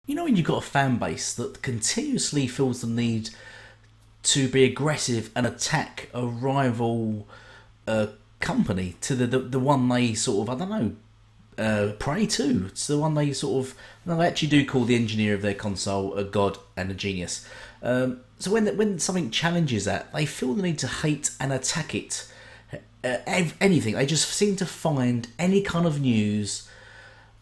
You know when you've got a fan base that continuously feels the need to be aggressive and attack a rival uh, company to the one they sort of, I don't know, pray to. It's the one they sort of, no, they actually do call the engineer of their console a god and a genius. So when something challenges that, they feel the need to hate and attack it. Anything. They just seem to find any kind of news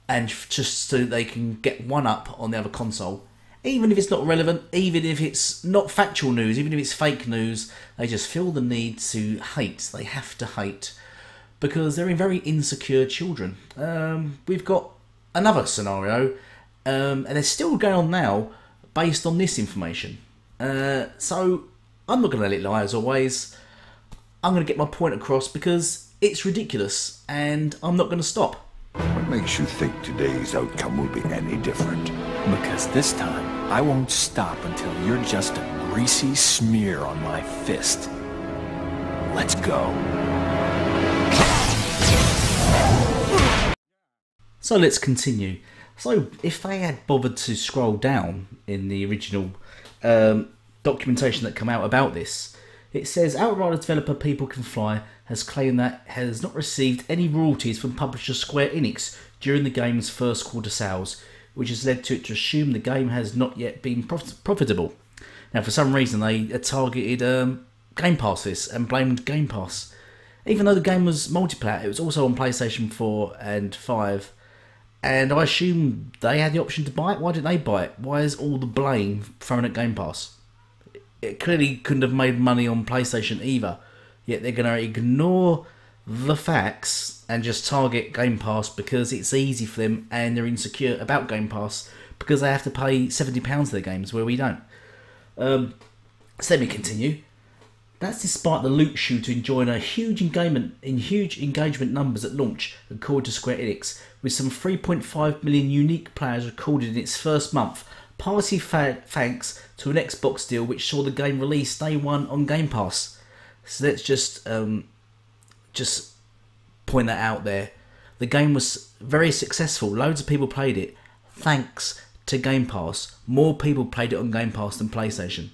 and just so they can get one up on the other console. Even if it's not relevant, even if it's not factual news, even if it's fake news, they just feel the need to hate. They have to hate because they're very insecure children. We've got another scenario, and it's still going on now based on this information. So I'm not going to let it lie as always. I'm going to get my point across because it's ridiculous and I'm not going to stop. What makes you think today's outcome will be any different? Because this time, I won't stop until you're just a greasy smear on my fist. Let's go. So let's continue. So if they had bothered to scroll down in the original documentation that come out about this, it says Outrider developer People Can Fly has claimed that has not received any royalties from publisher Square Enix during the game's first quarter sales, which has led to it to assume the game has not yet been profitable. Now, for some reason, they targeted Game Pass this and blamed Game Pass. Even though the game was multiplayer, it was also on PlayStation 4 and 5, and I assume they had the option to buy it. Why didn't they buy it? Why is all the blame thrown at Game Pass? It clearly couldn't have made money on PlayStation either, yet they're going to ignore the facts and just target Game Pass because it's easy for them and they're insecure about Game Pass because they have to pay £70 for their games where we don't. So let me continue. That's despite the loot shooter enjoying a huge engagement numbers at launch, according to Square Enix, with some 3.5 million unique players recorded in its first month, partly thanks to an Xbox deal which saw the game release day one on Game Pass. So let's just point that out there. The game was very successful. Loads of people played it. Thanks to Game Pass. More people played it on Game Pass than PlayStation.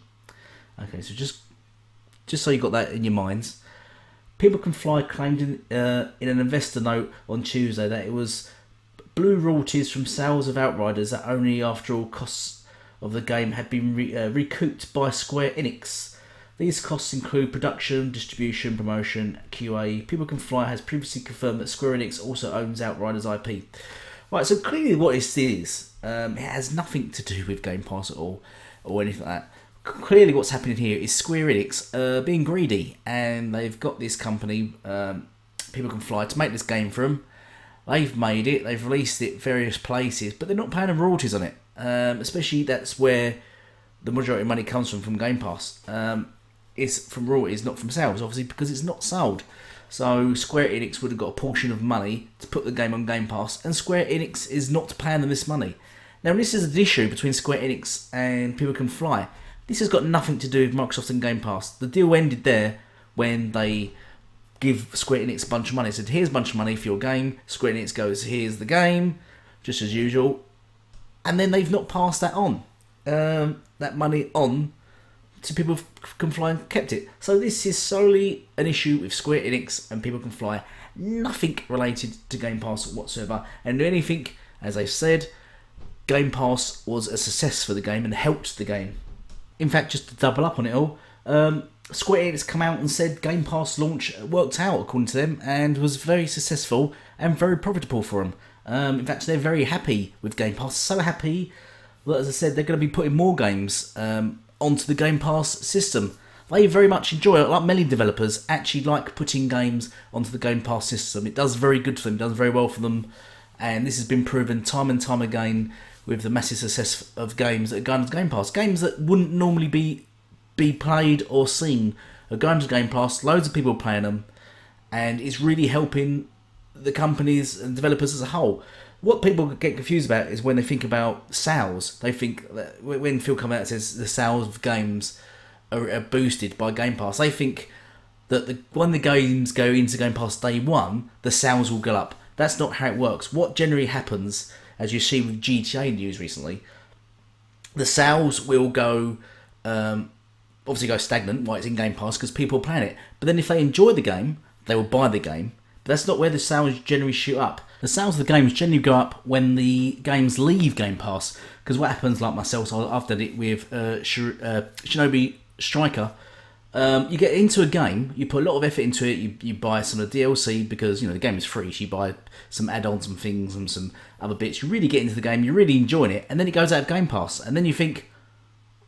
Okay, so just so you got that in your minds. People Can Fly claimed in an investor note on Tuesday that it was blue royalties from sales of Outriders that only after all costs of the game had been recouped by Square Enix. These costs include production, distribution, promotion, QA. People Can Fly has previously confirmed that Square Enix also owns Outriders IP. Right, so clearly what this is, it has nothing to do with Game Pass at all, or anything like that. Clearly what's happening here is Square Enix being greedy, and they've got this company, People Can Fly, to make this game for them. They've made it, they've released it various places, but they're not paying them royalties on it. Especially that's where the majority of money comes from Game Pass. Is from royalties, not from sales, obviously, because it's not sold. So Square Enix would have got a portion of money to put the game on Game Pass, and Square Enix is not paying them this money. Now, this is an issue between Square Enix and People Can Fly. This has got nothing to do with Microsoft and Game Pass. The deal ended there when they give Square Enix a bunch of money. They said, here's a bunch of money for your game. Square Enix goes, here's the game, just as usual. And then they've not passed that on. That money on to People Can Fly and kept it. So this is solely an issue with Square Enix and People Can Fly. Nothing related to Game Pass whatsoever. And anything, as I said, Game Pass was a success for the game and helped the game. In fact, just to double up on it all, Square Enix come out and said Game Pass launch worked out according to them and was very successful and very profitable for them. In fact, they're very happy with Game Pass. So happy that, as I said, they're going to be putting more games onto the Game Pass system. They very much enjoy it. Like many developers actually like putting games onto the Game Pass system. It does very good for them. It does very well for them. And this has been proven time and time again with the massive success of games that are going to Game Pass. Games that wouldn't normally be played or seen are going to Game Pass. Loads of people are playing them. And it's really helping the companies and developers as a whole. What people get confused about is when they think about sales. They think that when Phil comes out and says the sales of games are boosted by Game Pass, they think that when the games go into Game Pass day one, the sales will go up. That's not how it works. What generally happens, as you see with GTA news recently, the sales will go obviously go stagnant while it's in Game Pass because people are playing it. But then if they enjoy the game, they will buy the game. But that's not where the sales generally shoot up. The sales of the games generally go up when the games leave Game Pass. Because what happens, like myself, so I've done it with Shinobi Striker. You get into a game, you put a lot of effort into it, you buy some of the DLC because, the game is free, so you buy some add-ons and things and some other bits. You really get into the game, you're really enjoying it, and then it goes out of Game Pass, and then you think,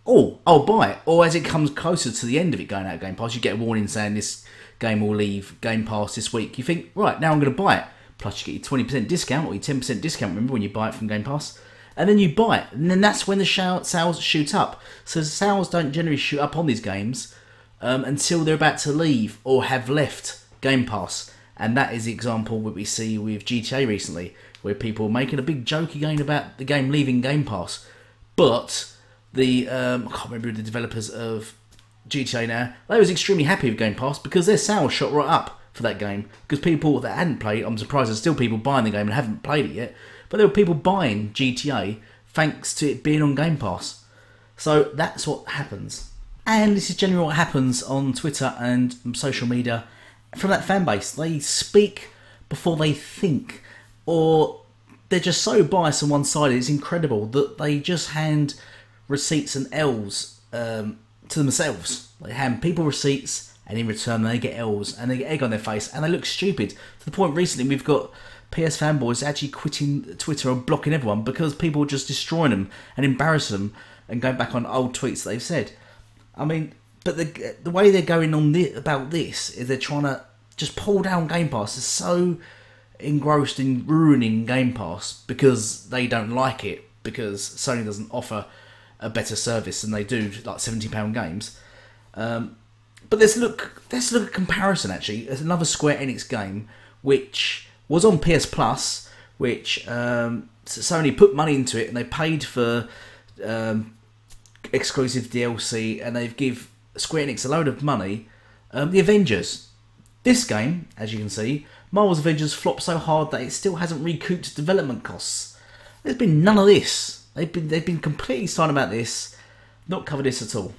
oh, I'll buy it. Or as it comes closer to the end of it going out of Game Pass, you get a warning saying this game will leave Game Pass this week. You think, right, now I'm going to buy it. Plus you get your 20% discount or your 10% discount, remember, when you buy it from Game Pass. And then you buy it, and then that's when the sales shoot up. So the sales don't generally shoot up on these games until they're about to leave or have left Game Pass. And that is the example that we see with GTA recently, where people are making a big joke again about the game leaving Game Pass. But the I can't remember the developers of GTA now, they was extremely happy with Game Pass because their sales shot right up for that game. Because people that hadn't played, I'm surprised there's still people buying the game and haven't played it yet, but there were people buying GTA thanks to it being on Game Pass. So that's what happens. And this is generally what happens on Twitter and social media from that fan base. They speak before they think, or they're just so biased on one side, it's incredible that they just hand receipts and L's to themselves. They hand people receipts, and in return they get L's, and they get egg on their face, and they look stupid. To the point recently we've got PS fanboys actually quitting Twitter or blocking everyone because people are just destroying them and embarrassing them and going back on old tweets that they've said. I mean, but the way they're going on about this is they're trying to just pull down Game Pass. They're so engrossed in ruining Game Pass because they don't like it, because Sony doesn't offer a better service than they do, like £70 games. But let's look at a comparison actually. There's another Square Enix game which was on PS Plus, which Sony put money into it and they paid for exclusive DLC, and they've give Square Enix a load of money. The Avengers. This game, as you can see, Marvel's Avengers flopped so hard that it still hasn't recouped development costs. There's been none of this. They've been completely silent about this, not covered this at all.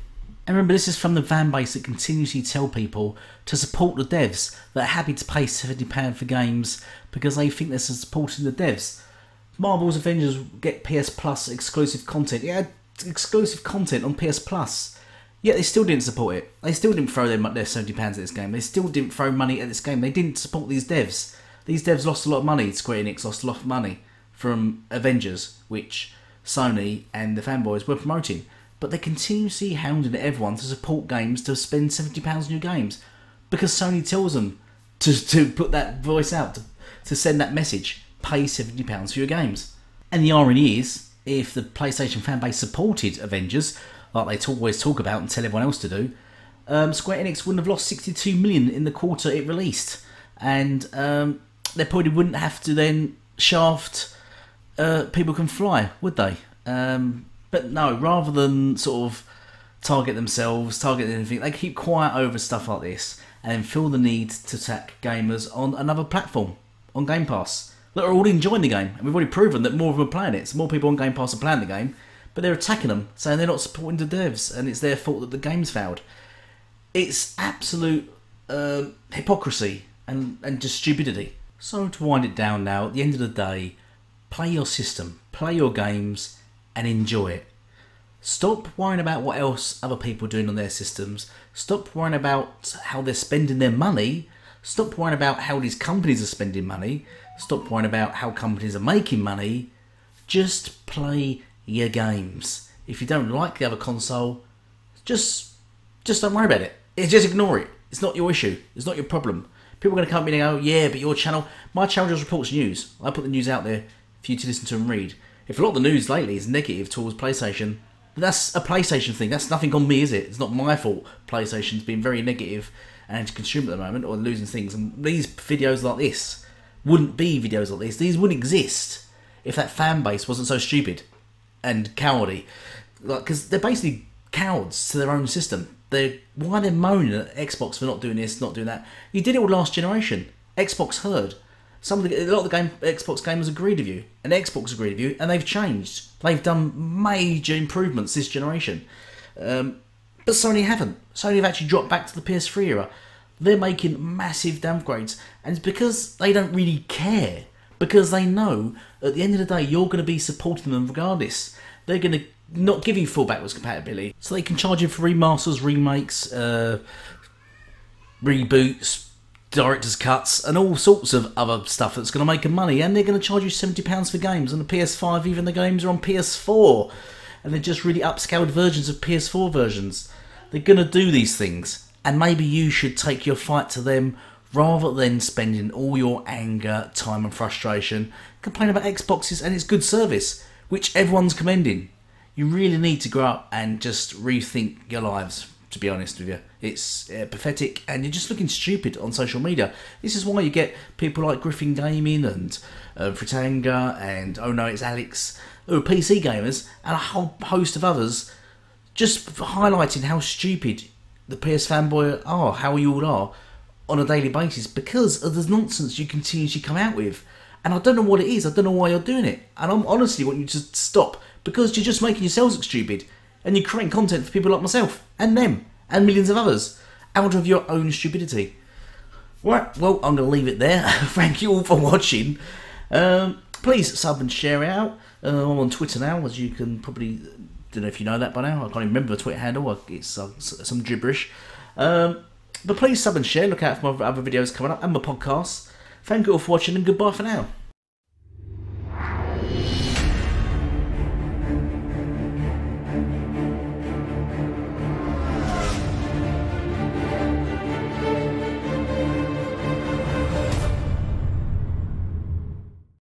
And remember, this is from the fan base that continuously tell people to support the devs, that are happy to pay £70 for games because they think they're supporting the devs. Marvel's Avengers get PS Plus exclusive content. Yeah, exclusive content on PS Plus. Yet they still didn't support it. They still didn't throw their £70 at this game. They still didn't throw money at this game. They didn't support these devs. These devs lost a lot of money. Square Enix lost a lot of money from Avengers, which Sony and the fanboys were promoting. But they continuously hounding everyone to support games, to spend £70 on new games, because Sony tells them to put that voice out, to send that message, pay £70 for your games. And the irony is, if the PlayStation fanbase supported Avengers, like they always talk about and tell everyone else to do, Square Enix wouldn't have lost 62 million in the quarter it released, and they probably wouldn't have to then shaft People Can Fly, would they? But no, rather than sort of target themselves, target anything, they keep quiet over stuff like this and then feel the need to attack gamers on another platform, on Game Pass, that are all enjoying the game. And we've already proven that more of them are playing it. So more people on Game Pass are playing the game, but they're attacking them, saying they're not supporting the devs and it's their fault that the game's failed. It's absolute hypocrisy and just stupidity. So to wind it down now, at the end of the day, play your system, play your games, and enjoy it. Stop worrying about what else other people are doing on their systems. Stop worrying about how they're spending their money. Stop worrying about how these companies are spending money. Stop worrying about how companies are making money. Just play your games. If you don't like the other console, just don't worry about it. Just ignore it. It's not your issue. It's not your problem. People are going to come in and go, yeah, but your channel... My channel just reports news. I put the news out there for you to listen to and read. If a lot of the news lately is negative towards PlayStation, that's a PlayStation thing. That's nothing on me, is it? It's not my fault PlayStation's been very negative and anti-consumer at the moment, or losing things. And these videos like this wouldn't be videos like this. These wouldn't exist if that fan base wasn't so stupid and cowardly. Because they're basically cowards to their own system. Why they're moaning at Xbox for not doing this, not doing that? You did it all last generation. Xbox heard. A lot of the Xbox gamers agreed with you, and Xbox agreed with you, and they've changed. They've done major improvements this generation. But Sony haven't. Sony have actually dropped back to the PS3 era. They're making massive downgrades, and it's because they don't really care. Because they know, at the end of the day, you're going to be supporting them regardless. They're going to not give you full backwards compatibility, so they can charge you for remasters, remakes, reboots, director's cuts, and all sorts of other stuff that's going to make them money. And they're going to charge you £70 for games on the PS5, even the games are on PS4. And they're just really upscaled versions of PS4 versions. They're going to do these things. And maybe you should take your fight to them rather than spending all your anger, time and frustration complaining about Xboxes and its good service, which everyone's commending. You really need to grow up and just rethink your lives, to be honest with you. It's pathetic, and you're just looking stupid on social media. This is why you get people like Griffin Gaming and Fritanga and Oh No It's Alex, who are PC gamers, and a whole host of others, just highlighting how stupid the PS fanboy are, how you all are, on a daily basis, because of the nonsense you continuously come out with. And I don't know what it is, I don't know why you're doing it. And I honestly want you to stop, because you're just making yourselves look stupid, and you're creating content for people like myself, and them, and millions of others, out of your own stupidity. Right, well, I'm going to leave it there. Thank you all for watching. Please sub and share it out. I'm on Twitter now, as you can probably, don't know if you know that by now. I can't even remember the Twitter handle. It's some gibberish. But please sub and share. Look out for my other videos coming up and my podcasts. Thank you all for watching, and goodbye for now.